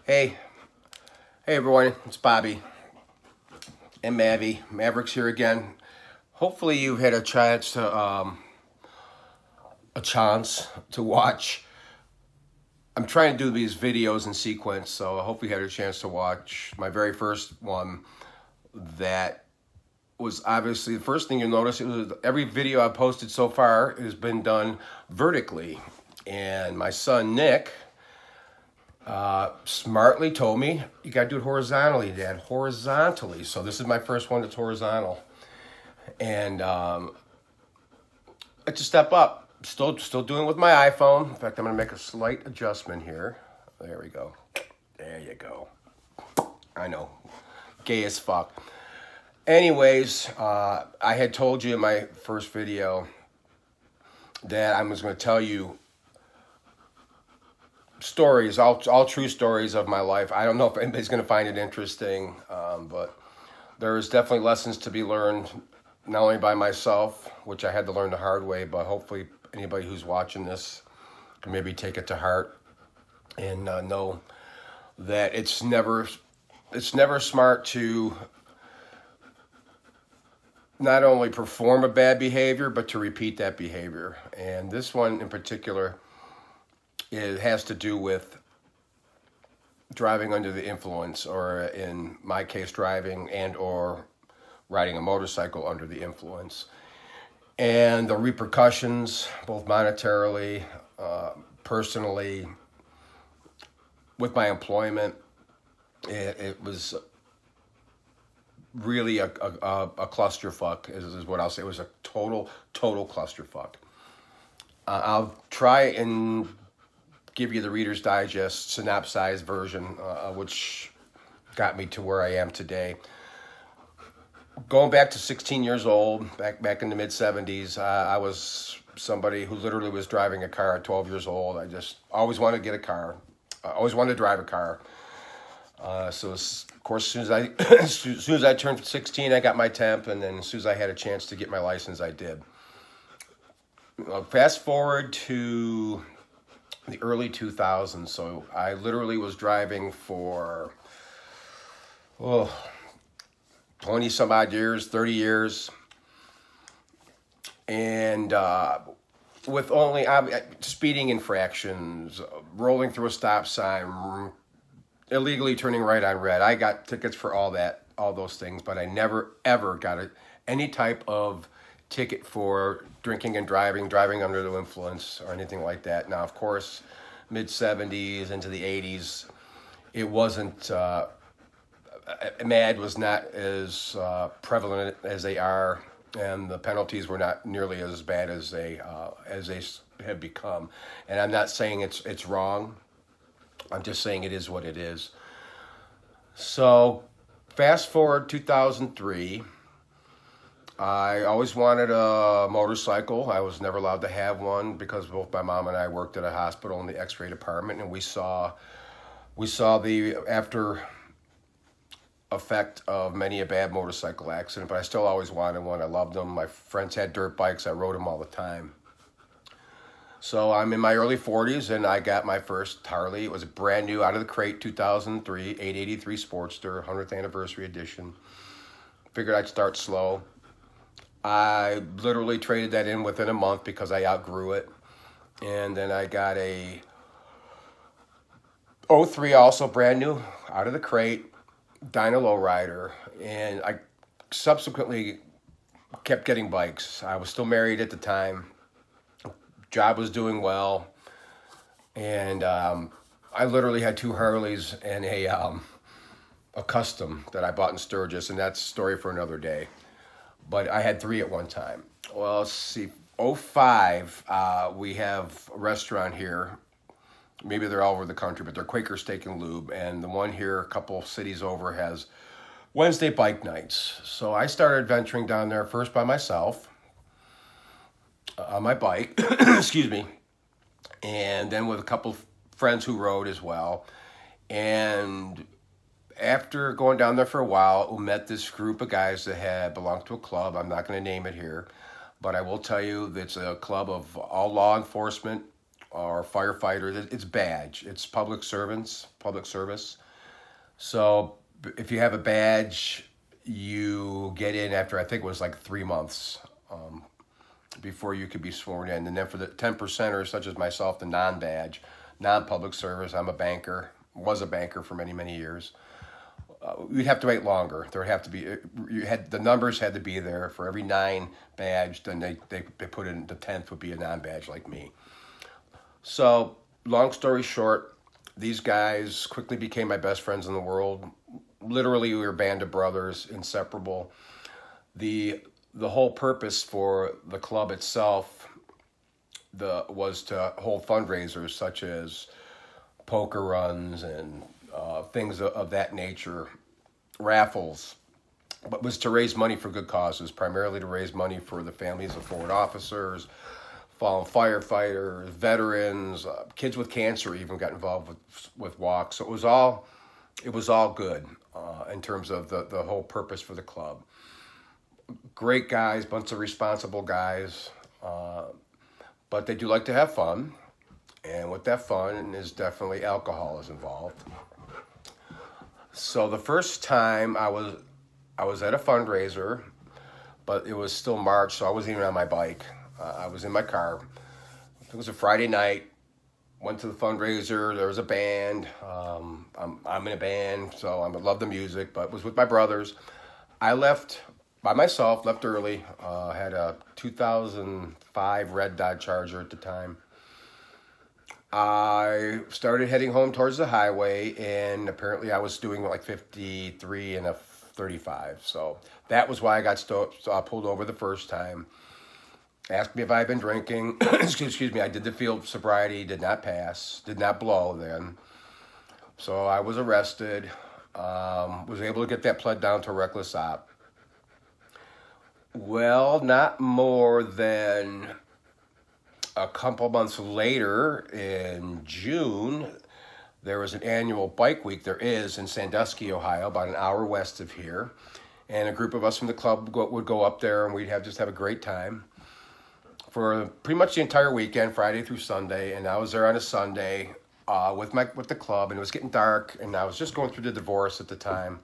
Hey, hey everyone, it's Bobby and Mavi. Maverick's here again. Hopefully you've had a chance to watch. I'm trying to do these videos in sequence, so I hope you had a chance to watch my very first one. That was obviously the first thing you'll notice. It was every video I've posted so far has been done vertically, and my son Nick smartly told me, you gotta do it horizontally, Dad, horizontally. So this is my first one that's horizontal. And it's a step up. Still doing it with my iPhone. In fact, I'm gonna make a slight adjustment here. There we go. There you go. I know, gay as fuck. Anyways, I had told you in my first video that I was gonna tell you stories, all true stories of my life. I don't know if anybody's going to find it interesting, but there's definitely lessons to be learned, not only by myself, which I had to learn the hard way, but hopefully anybody who's watching this can maybe take it to heart and know that it's never smart to not only perform a bad behavior, but to repeat that behavior. And this one in particular, it has to do with driving under the influence, or in my case, driving and or riding a motorcycle under the influence. And the repercussions, both monetarily, personally, with my employment, it was really a clusterfuck, is what I'll say. It was a total clusterfuck. I'll try and give you the Reader's Digest synopsized version, which got me to where I am today. Going back to 16 years old, back in the mid-70s, I was somebody who literally was driving a car at 12 years old. I just always wanted to get a car. I always wanted to drive a car. So, of course, as soon as I turned 16, I got my temp, and then as soon as I had a chance to get my license, I did. Fast forward to the early 2000s, so I literally was driving for 20 some odd years, 30 years, and with only speeding infractions, rolling through a stop sign, illegally turning right on red. I got tickets for all those things, but I never ever got any type of ticket for drinking and driving under the influence, or anything like that. Now, of course, mid-70s into the 80s, it wasn't, MAD was not as prevalent as they are, and the penalties were not nearly as bad as they have become. And I'm not saying it's wrong. I'm just saying it is what it is. So, fast forward 2003. I always wanted a motorcycle. I was never allowed to have one because both my mom and I worked at a hospital in the X-ray department, and we saw the after effect of many a bad motorcycle accident. But I still always wanted one. I loved them. My friends had dirt bikes. I rode them all the time. So I'm in my early 40s, and I got my first Harley. It was a brand new, out of the crate, 2003, 883 Sportster, 100th anniversary edition. Figured I'd start slow. I literally traded that in within a month because I outgrew it. And then I got a 03, also brand new, out of the crate, Dyna Lowrider. And I subsequently kept getting bikes. I was still married at the time. Job was doing well. And I literally had two Harleys and a custom that I bought in Sturgis, and that's a story for another day. But I had three at one time. Well, let's see, 05, we have a restaurant here. Maybe they're all over the country, but they're Quaker Steak and Lube. And the one here, a couple cities over, has Wednesday bike nights. So I started venturing down there first by myself on my bike, excuse me, and then with a couple friends who rode as well. And after going down there for a while, we met this group of guys that had belonged to a club. I'm not going to name it here, but I will tell you that it's a club of all law enforcement, or firefighters. It's badge. It's public servants, public service. So if you have a badge, you get in after, I think it was like 3 months before you could be sworn in. And then for the 10%ers, such as myself, the non-badge, non-public service, I'm a banker, was a banker for many, many years. You'd have to wait longer. There would have to be, the numbers had to be there for every 9 badge, then they put in the 10th would be a non-badge like me. So long story short, these guys quickly became my best friends in the world. Literally, we were a band of brothers, inseparable. The whole purpose for the club itself was to hold fundraisers such as poker runs and things of that nature, raffles, but was to raise money for good causes, primarily to raise money for the families of fallen officers, fallen firefighters, veterans, kids with cancer even got involved with walks. So it was all good in terms of the whole purpose for the club. Great guys, bunch of responsible guys, but they do like to have fun, and with that fun is definitely alcohol is involved. So the first time I was at a fundraiser, but it was still March, so I wasn't even on my bike. I was in my car. It was a Friday night. Went to the fundraiser. There was a band. I'm in a band, so I love the music, but was with my brothers. I left by myself, left early. Had a 2005 red Dodge Charger at the time. I started heading home towards the highway, and apparently I was doing like 53 and a 35. So that was why I got pulled over the first time. Asked me if I had been drinking. Excuse me, I did the field sobriety, did not pass, did not blow then. So I was arrested, was able to get that pled down to reckless op. Well, not more than a couple months later, in June, there was an annual bike week. There is in Sandusky, Ohio, about an hour west of here. And a group of us from the club would go up there, and we'd just have a great time for pretty much the entire weekend, Friday through Sunday. And I was there on a Sunday with the club, and it was getting dark, and I was just going through the divorce at the time.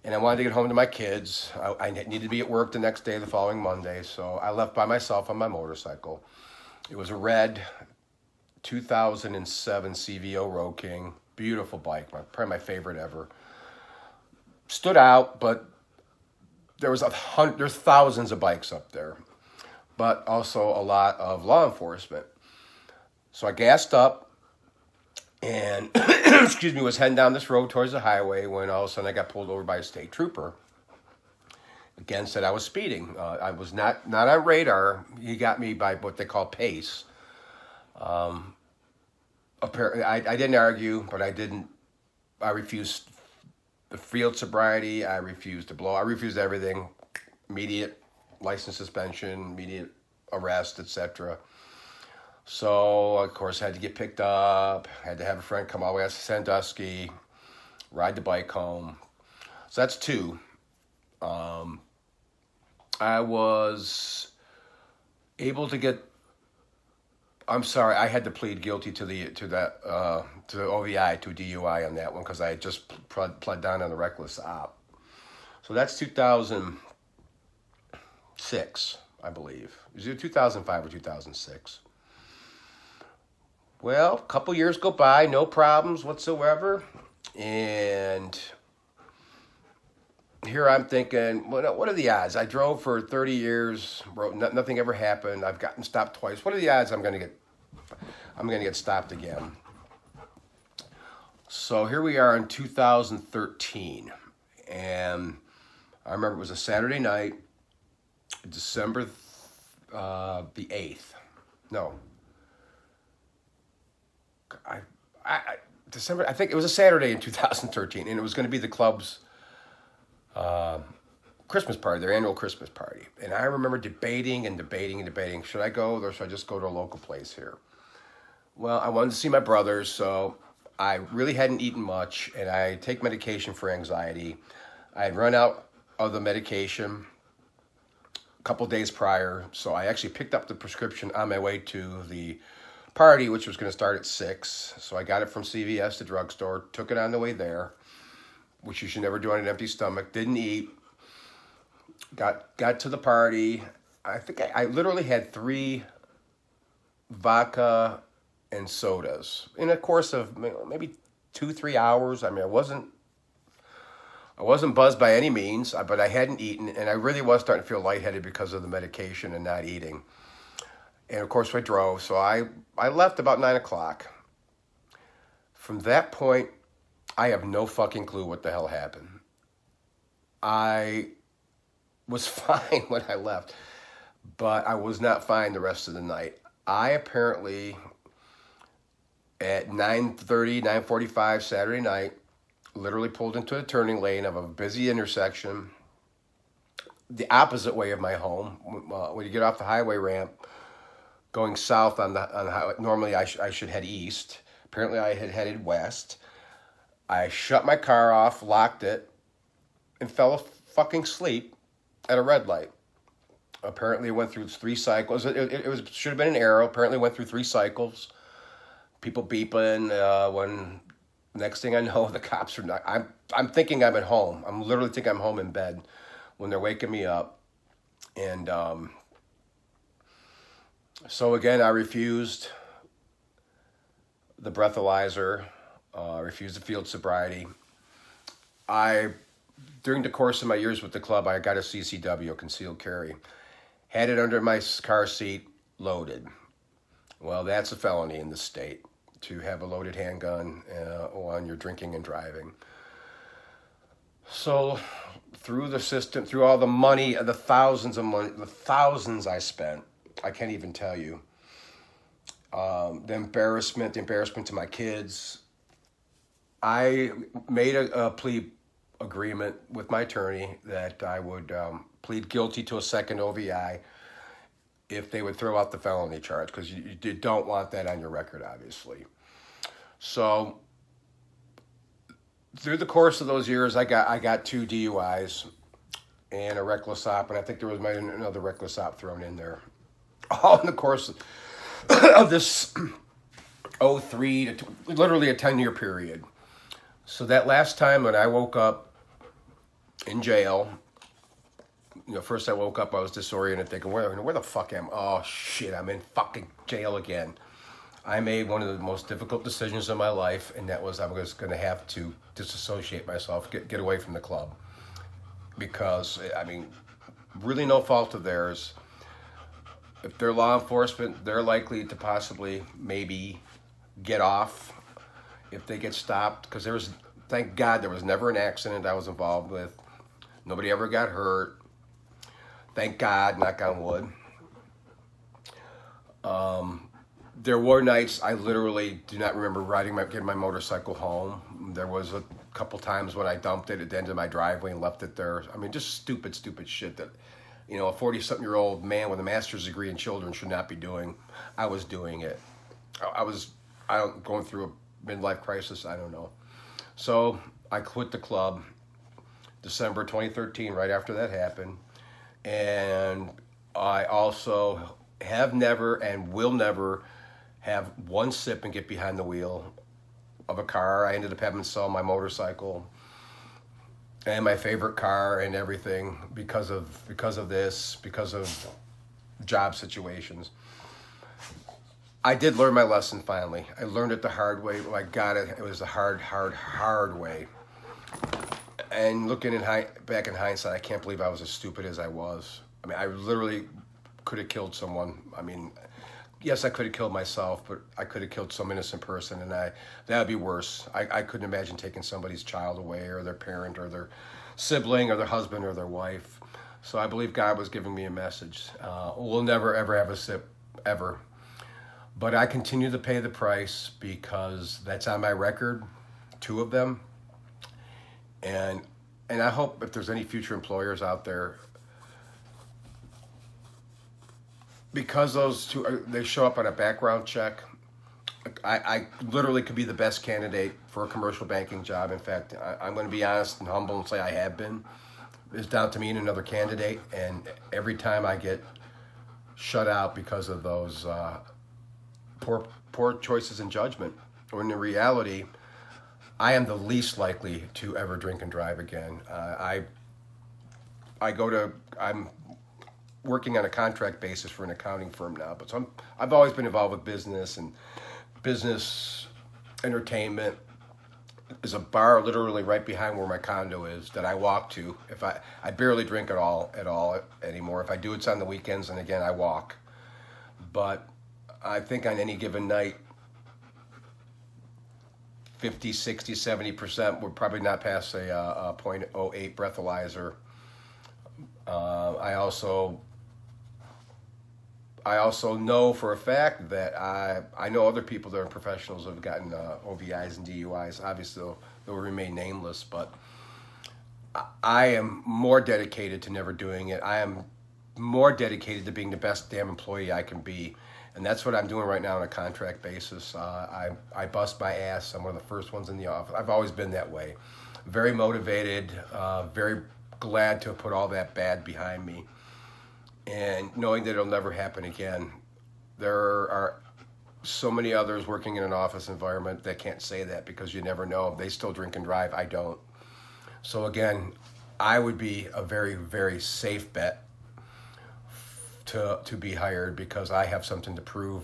And I wanted to get home to my kids. I needed to be at work the next day, the following Monday, so I left by myself on my motorcycle. It was a red 2007 CVO Road King. Beautiful bike, probably my favorite ever. Stood out, but there's thousands of bikes up there, but also a lot of law enforcement. So I gassed up and, excuse me, was heading down this road towards the highway when all of a sudden I got pulled over by a state trooper. Again, said I was speeding. I was not on radar. He got me by what they call pace. Apparently, I didn't argue, but I refused the field sobriety. I refused to blow. I refused everything. Immediate license suspension, immediate arrest, etc. So, of course, I had to get picked up. Had to have a friend come all the way out to Sandusky, ride the bike home. So that's 2. I was able to get. I'm sorry, I had to plead guilty to the OVI, to a DUI on that one, because I had just pled down on the reckless op. So that's 2006, I believe. Is it 2005 or 2006? Well, a couple years go by, no problems whatsoever, and here I'm thinking, what are the odds? I drove for 30 years, nothing ever happened. I've gotten stopped twice. What are the odds I'm going to get stopped again? So here we are in 2013, and I remember it was a Saturday night, December the 8th. No. December, I think it was a Saturday in 2013, and it was going to be the club's Christmas party, their annual Christmas party. And I remember debating. Should I go, or should I just go to a local place here? Well, I wanted to see my brothers, so I really hadn't eaten much, and I take medication for anxiety. I had run out of the medication a couple days prior, so I actually picked up the prescription on my way to the party, which was going to start at 6. So I got it from CVS, the drugstore, took it on the way there, which you should never do on an empty stomach. Didn't eat. Got to the party. I think I literally had 3 vodka and sodas in a course of maybe 2-3 hours. I mean, I wasn't buzzed by any means, but I hadn't eaten, and I really was starting to feel lightheaded because of the medication and not eating. And of course, I drove, so I left about 9 o'clock. From that point, I have no fucking clue what the hell happened. I was fine when I left, but I was not fine the rest of the night. I apparently, at 9:30, 9:45 Saturday night, literally pulled into a turning lane of a busy intersection, the opposite way of my home. When you get off the highway ramp, going south on the highway, normally I should head east. Apparently I had headed west. I shut my car off, locked it, and fell fucking asleep at a red light. Apparently it went through 3 cycles. It should have been an arrow. Apparently it went through 3 cycles. People beeping. When next thing I know, the cops are not. I'm thinking I'm at home. I'm literally thinking I'm home in bed when they're waking me up. And so again, I refused the breathalyzer. Refused the field sobriety. During the course of my years with the club, I got a CCW, a concealed carry. Had it under my car seat, loaded. Well, that's a felony in the state, to have a loaded handgun when you're drinking and driving. So through the system, through all the money, the thousands I spent, I can't even tell you. The embarrassment to my kids. I made a plea agreement with my attorney that I would plead guilty to a second OVI if they would throw out the felony charge, because you don't want that on your record, obviously. So through the course of those years, I got 2 DUIs and a reckless op, and I think there was maybe another reckless op thrown in there. All in the course of this 03 to literally a 10-year period. So that last time when I woke up in jail, first I woke up, I was disoriented, thinking, where the fuck am I? Oh, shit, I'm in fucking jail again. I made one of the most difficult decisions of my life, and that was I was going to have to disassociate myself, get away from the club. Because, I mean, really no fault of theirs. If they're law enforcement, they're likely to possibly maybe get off if they get stopped, because thank God there was never an accident I was involved with. Nobody ever got hurt. Thank God, knock on wood. There were nights I literally do not remember getting my motorcycle home. There was a couple times when I dumped it at the end of my driveway and left it there. I mean, just stupid shit that, a 40-something-year-old man with a master's degree in children should not be doing. I was doing it. Going through a midlife crisis, I don't know. So I quit the club December 2013, right after that happened. And I also have never and will never have one sip and get behind the wheel of a car. I ended up having to sell my motorcycle and my favorite car and everything because of this, because of job situations. I did learn my lesson finally. I learned it the hard way. I got it. It was the hard way. And looking back in hindsight, I can't believe I was as stupid as I was. I mean, I literally could have killed someone. I mean, yes, I could have killed myself, but I could have killed some innocent person, and that would be worse. I couldn't imagine taking somebody's child away, or their parent, or their sibling, or their husband, or their wife. So I believe God was giving me a message. We'll never, ever have a sip, ever. But I continue to pay the price because that's on my record, 2 of them. And I hope if there's any future employers out there, because those 2, they show up on a background check, I literally could be the best candidate for a commercial banking job. In fact, I'm going to be honest and humble and say I have been. It's down to me and another candidate, and every time I get shut out because of those poor choices in judgment. When in reality, I am the least likely to ever drink and drive again. I'm working on a contract basis for an accounting firm now, but I've always been involved with business and business entertainment. There's a bar literally right behind where my condo is that I walk to. If I barely drink at all anymore. If I do, it's on the weekends, and again, I walk. But I think on any given night, 50, 60, 70% would probably not pass a .08 breathalyzer. I also know for a fact that I know other people that are professionals who have gotten OVIs and DUIs. Obviously, they'll remain nameless, but I am more dedicated to never doing it. I am more dedicated to being the best damn employee I can be. And that's what I'm doing right now on a contract basis. I bust my ass. I'm one of the first ones in the office. I've always been that way. Very motivated, very glad to have put all that bad behind me. And knowing that it'll never happen again. There are so many others working in an office environment that can't say that because you never know. They still drink and drive. I don't. So again, I would be a very, very safe bet to be hired because I have something to prove,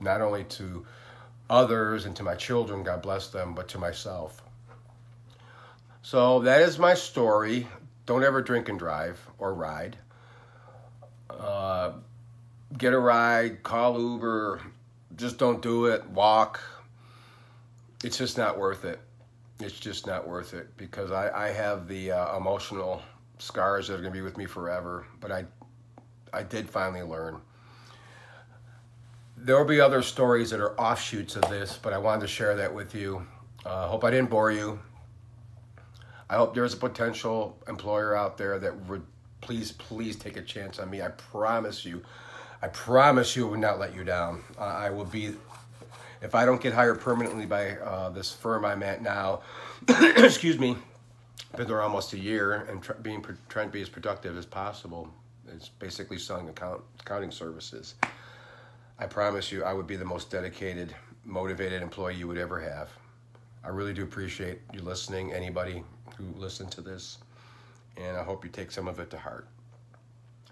not only to others and to my children, God bless them, but to myself. So that is my story. Don't ever drink and drive or ride. Get a ride, call Uber, just don't do it, walk. It's just not worth it. It's just not worth it because I have the emotional scars that are going to be with me forever, but I did finally learn. There will be other stories that are offshoots of this, but I wanted to share that with you. Hope I didn't bore you. I hope there's a potential employer out there that would please take a chance on me. I promise you I would not let you down. I will be, if I don't get hired permanently by this firm I'm at now, excuse me, been there almost a year and trying to be as productive as possible. It's basically selling accounting services. I promise you I would be the most dedicated, motivated employee you would ever have. I really do appreciate you listening, anybody who listened to this, and I hope you take some of it to heart.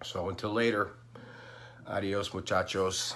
So until later, adios muchachos.